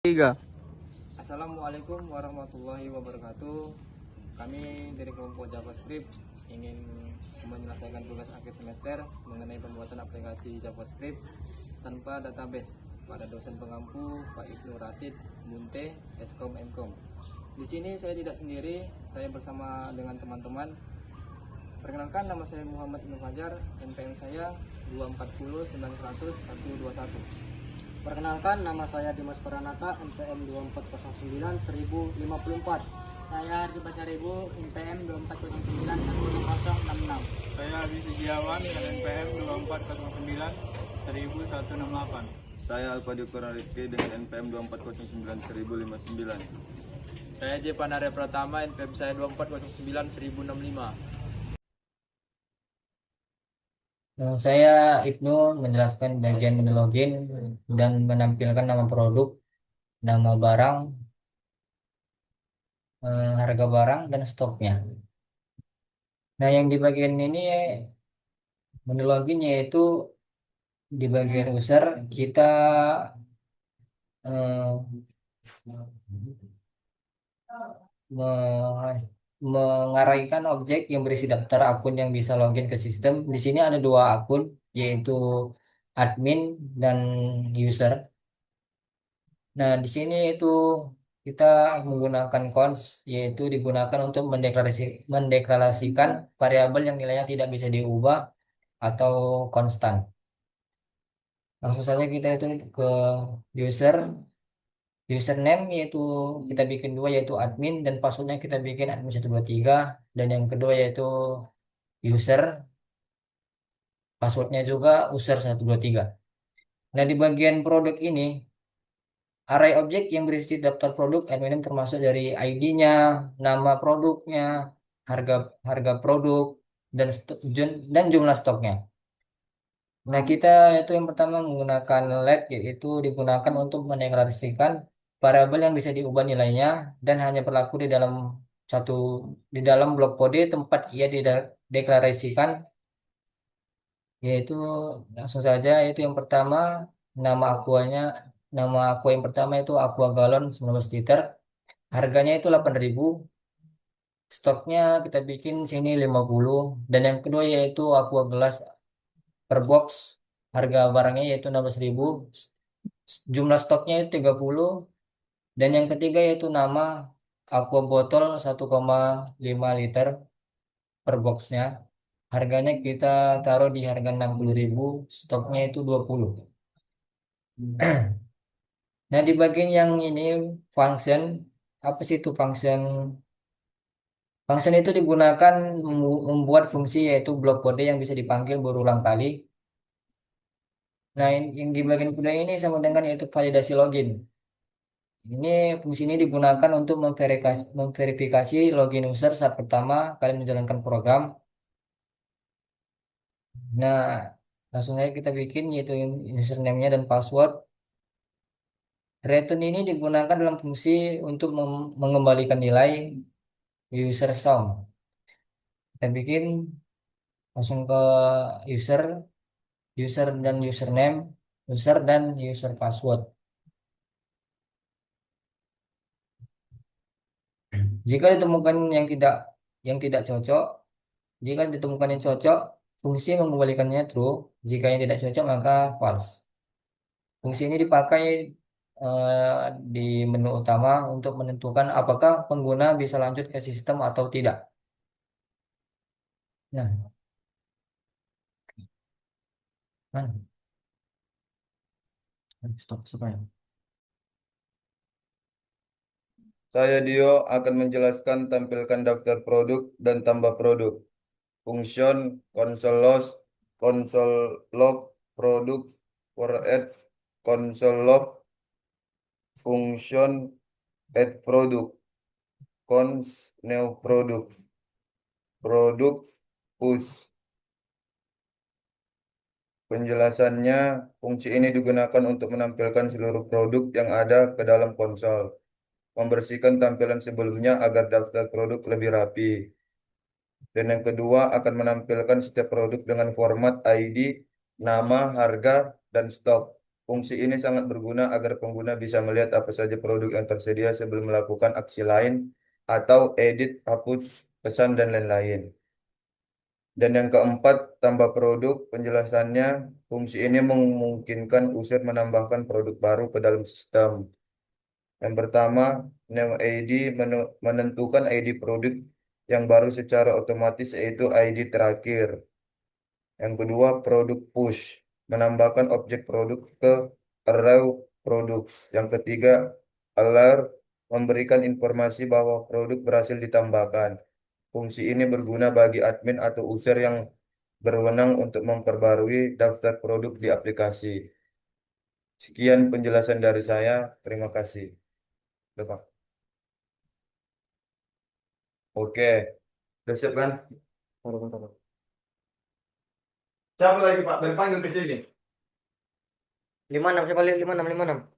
Tiga. Assalamualaikum warahmatullahi wabarakatuh. Kami dari kelompok JavaScript ingin menyelesaikan tugas akhir semester mengenai pembuatan aplikasi JavaScript tanpa database pada dosen pengampu Pak Ibnu Rasid Munte Eskom Mkom. Di sini saya tidak sendiri, saya bersama dengan teman-teman. Perkenalkan, nama saya Muhammad Ibnu Fajar, NPM saya 240 900 121. Perkenalkan, nama saya Dimas Pranata, NPM 2409 1054. Saya Ardi Basaribu, NPM 2409 1066. Saya Abi Sujiawan dengan NPM 2409 1168. Saya Alpadi Kurang Rizky dengan NPM 2409 1059. Saya J. Panare Pratama, NPM saya 2409 1065. Saya Ibnu menjelaskan bagian menu login dan menampilkan nama produk, nama barang, harga barang, dan stoknya. Nah, yang di bagian ini menu login yaitu di bagian user kita eh, me- mengarahkan objek yang berisi daftar akun yang bisa login ke sistem. Di sini ada dua akun, yaitu admin dan user. Nah, di sini itu kita menggunakan cons, yaitu digunakan untuk mendeklarasikan variabel yang nilainya tidak bisa diubah atau konstan. Langsung saja kita itu ke user, username yaitu kita bikin dua yaitu admin dan passwordnya kita bikin admin 123 dan yang kedua yaitu user, passwordnya juga user 123. Nah, di bagian produk ini array objek yang berisi daftar produk admin termasuk dari ID-nya, nama produknya, harga harga produk dan dan jumlah stoknya. Nah, kita itu yang pertama menggunakan let yaitu digunakan untuk mendeklarasikan variabel yang bisa diubah nilainya dan hanya berlaku satu di dalam blok kode tempat ia dideklarasikan, yaitu langsung saja itu yang pertama nama akuanya nama aqua yang pertama itu aqua galon 19 liter, harganya itu 8.000, stoknya kita bikin sini 50, dan yang kedua yaitu aqua gelas per box, harga barangnya yaitu 16.000, jumlah stoknya itu 30, dan yang ketiga yaitu nama aqua botol 1,5 liter per boxnya, harganya kita taruh di harga 60.000, stoknya itu 20. Nah, di bagian yang ini function, apa sih itu function? Function itu digunakan membuat fungsi yaitu blok kode yang bisa dipanggil berulang kali. Nah, yang di bagian kedua ini sama dengan yaitu validasi login. Ini fungsi ini digunakan untuk memverifikasi login user saat pertama kali menjalankan program. Nah, langsung saja kita bikin yaitu username-nya dan password. Return ini digunakan dalam fungsi untuk mengembalikan nilai user sum. Kita bikin langsung ke user, user dan username, user dan user password. Jika ditemukan yang tidak cocok, jika ditemukan yang cocok, fungsi mengembalikannya true. Jika yang tidak cocok maka false. Fungsi ini dipakai di menu utama untuk menentukan apakah pengguna bisa lanjut ke sistem atau tidak. Nah, nah, stop supaya. Saya Dio akan menjelaskan tampilkan daftar produk dan tambah produk. Function console loss, console log, produk for add, console log, function add produk, cons new produk, produk push. Penjelasannya, fungsi ini digunakan untuk menampilkan seluruh produk yang ada ke dalam konsol, membersihkan tampilan sebelumnya agar daftar produk lebih rapi. Dan yang kedua akan menampilkan setiap produk dengan format ID, nama, harga, dan stok. Fungsi ini sangat berguna agar pengguna bisa melihat apa saja produk yang tersedia sebelum melakukan aksi lain atau edit, hapus, pesan, dan lain-lain. Dan yang keempat, tambah produk. Penjelasannya, fungsi ini memungkinkan user menambahkan produk baru ke dalam sistem. Yang pertama, New ID menentukan ID produk yang baru secara otomatis, yaitu ID terakhir. Yang kedua, produk push, menambahkan objek produk ke array produk. Yang ketiga, alert, memberikan informasi bahwa produk berhasil ditambahkan. Fungsi ini berguna bagi admin atau user yang berwenang untuk memperbarui daftar produk di aplikasi. Sekian penjelasan dari saya. Terima kasih. Udah, Pak. Oke, udah siap kan? Bentar. Siapa lagi Pak? Berpanggil ke sini. 56 siapa lihat 56.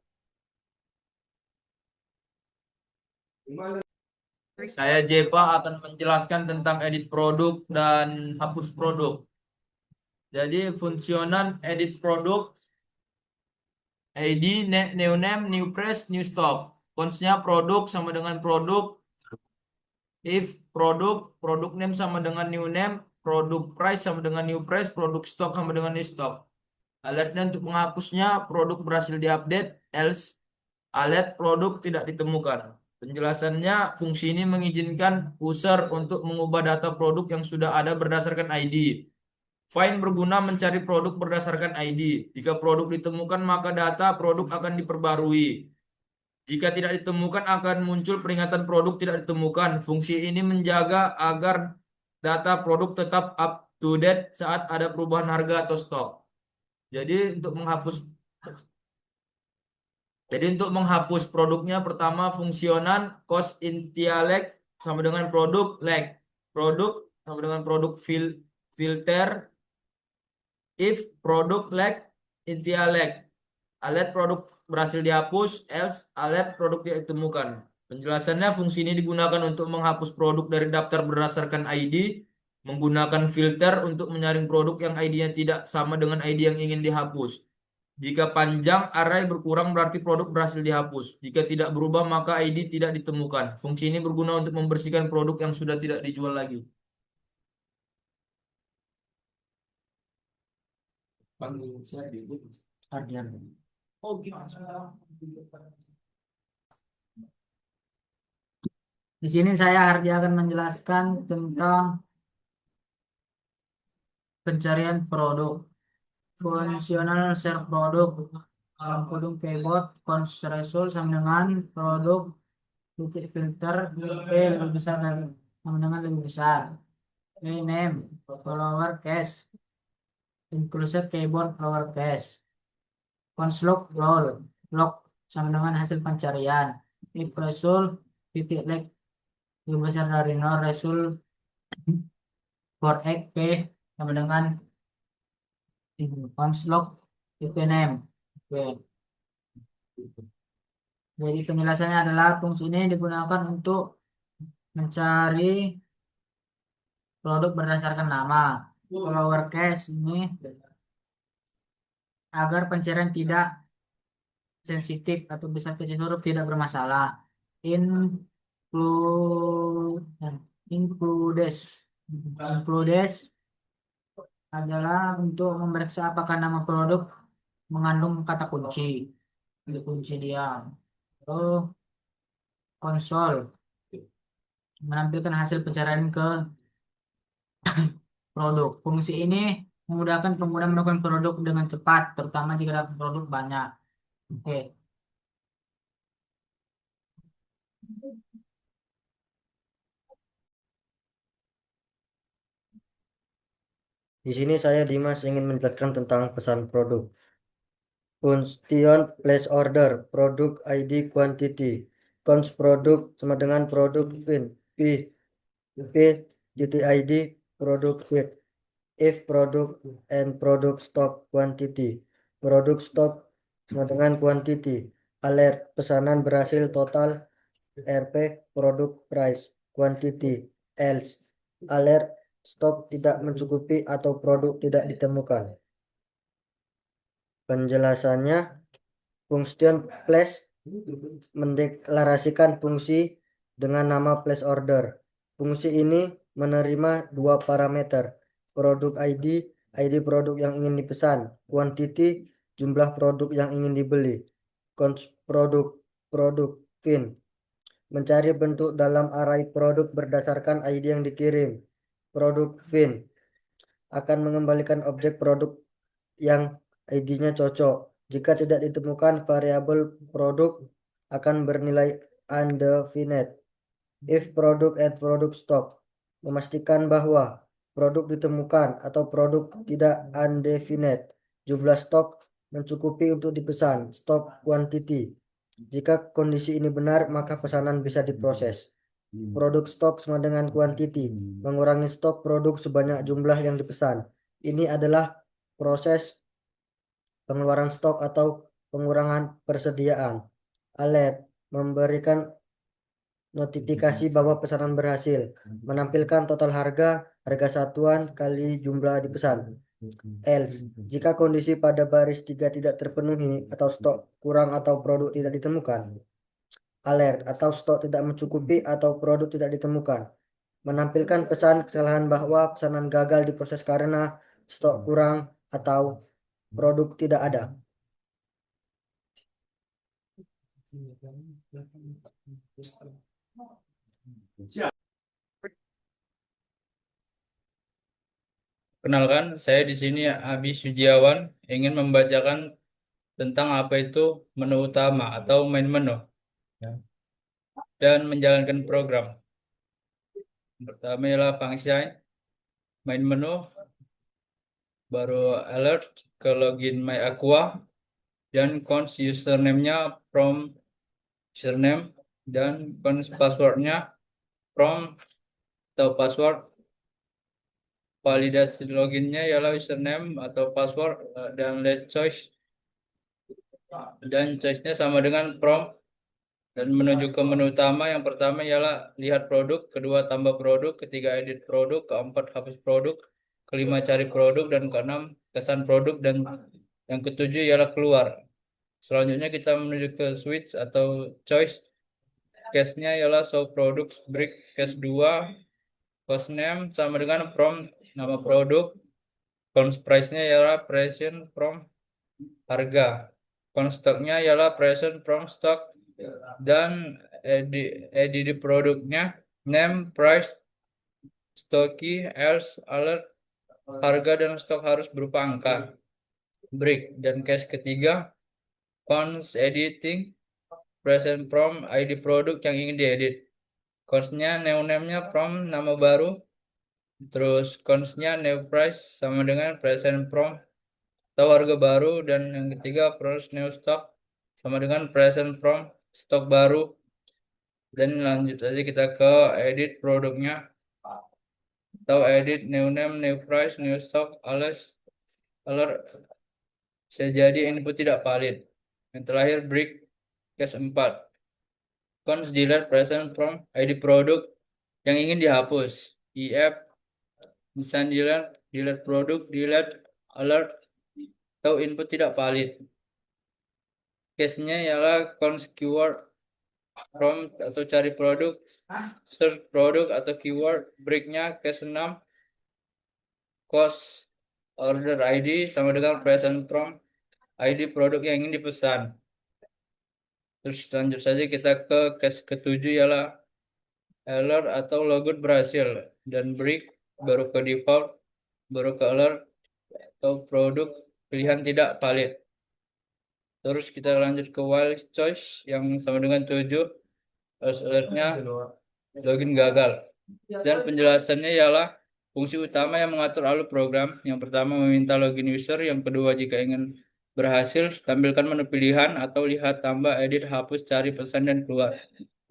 Saya Jepa akan menjelaskan tentang edit produk dan hapus produk. Jadi fungsionan edit produk, ID, new name, new price, new stock. Fontsnya produk sama dengan produk. If produk name sama dengan new name, produk price sama dengan new price, produk stock sama dengan new stock. Alertnya untuk menghapusnya, produk berhasil diupdate, else alert produk tidak ditemukan. Penjelasannya, fungsi ini mengizinkan user untuk mengubah data produk yang sudah ada berdasarkan ID. Find berguna mencari produk berdasarkan ID. Jika produk ditemukan, maka data produk akan diperbarui. Jika tidak ditemukan, akan muncul peringatan produk tidak ditemukan. Fungsi ini menjaga agar data produk tetap up to date saat ada perubahan harga atau stok. Jadi untuk menghapus produknya, pertama fungsionan cost intialect sama dengan produk lag. Produk sama dengan produk filter. If produk lag intialect. Alert produk berhasil dihapus, else alert produk tidak ditemukan. Penjelasannya, fungsi ini digunakan untuk menghapus produk dari daftar berdasarkan ID, menggunakan filter untuk menyaring produk yang ID-nya tidak sama dengan ID yang ingin dihapus. Jika panjang array berkurang berarti produk berhasil dihapus. Jika tidak berubah maka ID tidak ditemukan. Fungsi ini berguna untuk membersihkan produk yang sudah tidak dijual lagi. Di sini saya Hardi akan menjelaskan tentang pencarian produk. Fungsional search produk, produk keyboard, cons result sama dengan produk titik filter P lebih besar dari sama dengan lebih besar. Name lower case, inclusive keyboard lower case. Cons lock sama dengan hasil pencarian. If result titik leg lebih besar dari 0, result for X P sama dengan konslog name. Oke. Jadi penjelasannya adalah fungsi ini digunakan untuk mencari produk berdasarkan nama. Lowercase ini agar pencarian tidak sensitif atau besar kecil huruf tidak bermasalah. Includes adalah untuk memeriksa apakah nama produk mengandung kata kunci. Kunci dia. Oh, konsol menampilkan hasil pencarian ke produk. Fungsi ini memudahkan pengguna melakukan produk dengan cepat, terutama jika data produk banyak. Oke. Di sini saya Dimas ingin menjelaskan tentang pesan produk. Function place order, produk ID quantity, cons produk sama dengan produk p titik ID produk fit. If produk and produk stock quantity, produk stock sama dengan quantity. Alert pesanan berhasil total RP produk price quantity. Else alert stok tidak mencukupi atau produk tidak ditemukan. Penjelasannya, Function place mendeklarasikan fungsi dengan nama place order. Fungsi ini menerima dua parameter, produk ID, ID produk yang ingin dipesan, quantity, jumlah produk yang ingin dibeli, produk fin, mencari bentuk dalam array produk berdasarkan ID yang dikirim. Produk fin akan mengembalikan objek produk yang ID-nya cocok. Jika tidak ditemukan, variabel produk akan bernilai undefinite. If product and product stock, memastikan bahwa produk ditemukan atau produk tidak undefinite. Jumlah stok mencukupi untuk dipesan, stock quantity. Jika kondisi ini benar, maka pesanan bisa diproses. Produk stok sama dengan quantity, mengurangi stok produk sebanyak jumlah yang dipesan. Ini adalah proses pengeluaran stok atau pengurangan persediaan. Alert, memberikan notifikasi bahwa pesanan berhasil, menampilkan total harga, harga satuan kali jumlah dipesan. Else, jika kondisi pada baris 3 tidak terpenuhi atau stok kurang atau produk tidak ditemukan. Alert, atau stok tidak mencukupi atau produk tidak ditemukan. Menampilkan pesan kesalahan bahwa pesanan gagal diproses karena stok kurang atau produk tidak ada. Kenalkan, saya di sini Abi Sujiawan ingin membacakan tentang apa itu menu utama atau main menu, ya, dan menjalankan program. Pertama ialah function main menu, baru alert ke login My Aqua, dan cons username-nya from username, dan cons passwordnya from atau password. Validasi loginnya ialah username atau password dan last choice, dan choice-nya sama dengan from. Dan menuju ke menu utama, yang pertama ialah lihat produk, kedua tambah produk, ketiga edit produk, keempat hapus produk, kelima cari produk, dan keenam kesan produk, dan yang ketujuh ialah keluar. Selanjutnya kita menuju ke switch atau choice. Case-nya ialah show products break case 2, cost name sama dengan from nama produk, cons price-nya ialah present from harga, cons stock-nya ialah present from stock, dan edit produknya name, price, stocky, else, alert, harga dan stok harus berupa angka, break. Dan case ketiga cons editing, present from ID produk yang ingin diedit, cons-nya new name-nya from nama baru, terus cons-nya new price sama dengan present from atau harga baru, dan yang ketiga price new stock sama dengan present from stok baru. Dan lanjut aja kita ke edit produknya atau edit new name, new price, new stock, alert sejadi input tidak valid. Yang terakhir break case 4, cons delete present from ID produk yang ingin dihapus, if misalnya delete produk, delete alert atau input tidak valid. Case-nya ialah cons keyword from atau cari produk, search produk atau keyword, break-nya case 6, cost order ID sama dengan present from ID produk yang ingin dipesan. Terus lanjut saja kita ke case ketujuh ialah alert atau logout berhasil, dan break baru ke default, baru ke alert atau produk pilihan tidak valid. Terus kita lanjut ke while choice yang sama dengan 7, terus alertnya login gagal. Dan penjelasannya ialah fungsi utama yang mengatur alur program. Yang pertama meminta login user, yang kedua jika ingin berhasil tampilkan menu pilihan atau lihat tambah, edit, hapus, cari, pesan, dan keluar.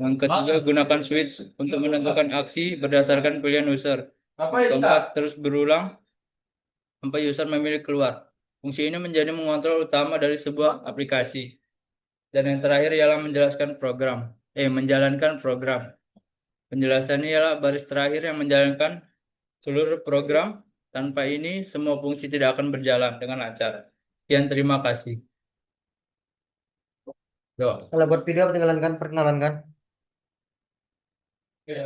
Yang ketiga gunakan switch untuk menentukan aksi berdasarkan pilihan user. Keempat terus berulang sampai user memilih keluar. Fungsi ini menjadi mengontrol utama dari sebuah aplikasi. Dan yang terakhir ialah menjalankan program. Penjelasannya ialah baris terakhir yang menjalankan seluruh program. Tanpa ini, semua fungsi tidak akan berjalan dengan lancar. Sekian, terima kasih. Yo. Kalau buat video tinggalan kan perkenalan kan. Oke,